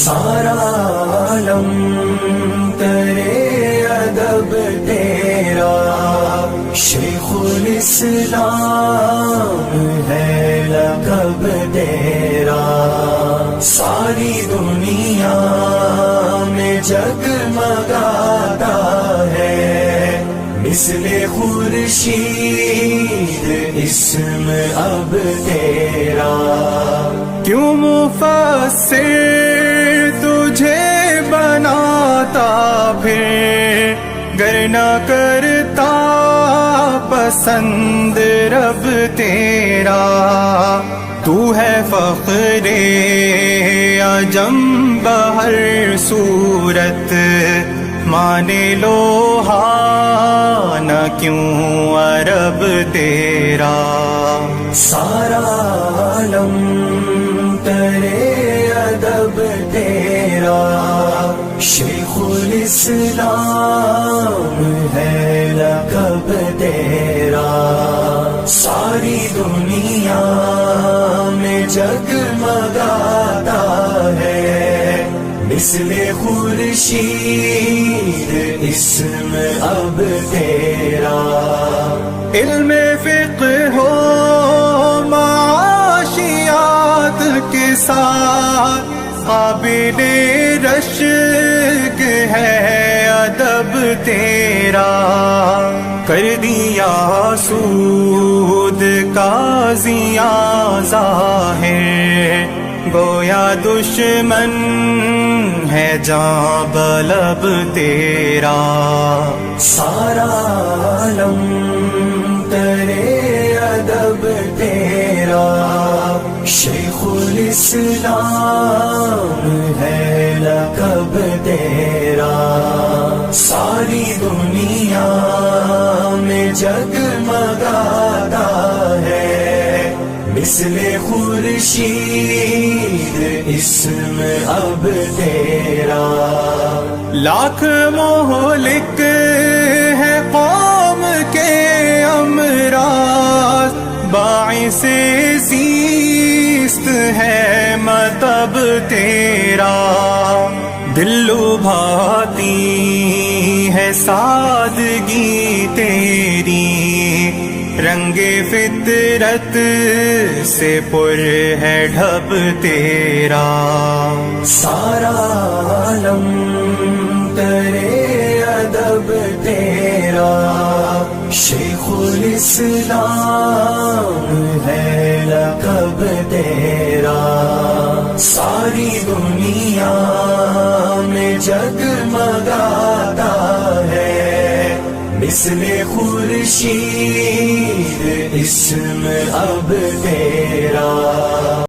سارا عالم کرے ادب تیرا، شیخ الاسلام ہے لقب تیرا، ساری دنیا میں جگمگاتا ہے مثل خورشید اسم اب تیرا۔ کیوں مفسر تجھے بناتا پھر گر نہ کرتا پسند رب تیرا، تو ہے فخر عجم بہر صورت، مانے لو نہ کیوں عرب تیرا۔ سارا عالم کرے ادب تیرا، شیخ الاسلام ہے لقب تیرا، ساری دنیا میں جگمگاتا ہے مثل خورشید اسم اب تیرا۔ علم فقہ ہو معاشیات کے ساتھ قابل رشک ہے ادب تیرا، کر دیا سود قاضیاں ظاہر، گویا دشمن ہے جاں بلب تیرا۔ سارا عالم کرے ادب تیرا، شیخ الاسلام ہے لقب تیرا، ساری دنیا میں جگمگاتا ہے مثل خورشید اسم اب تیرا۔ لاکھ مہلک ہے قوم کے امراض، باعث زیست ہے مطب تیرا، دل لبھاتی ہے سادگی تیری، رنگ فطرت سے پر ہے ڈھب تیرا۔ سارا عالم کرے ادب تیرا، شیخ الاسلام ہے لقب تیرا، ساری دنیا میں جگمگاتا ہے مثل خورشید اسم اب تیرا۔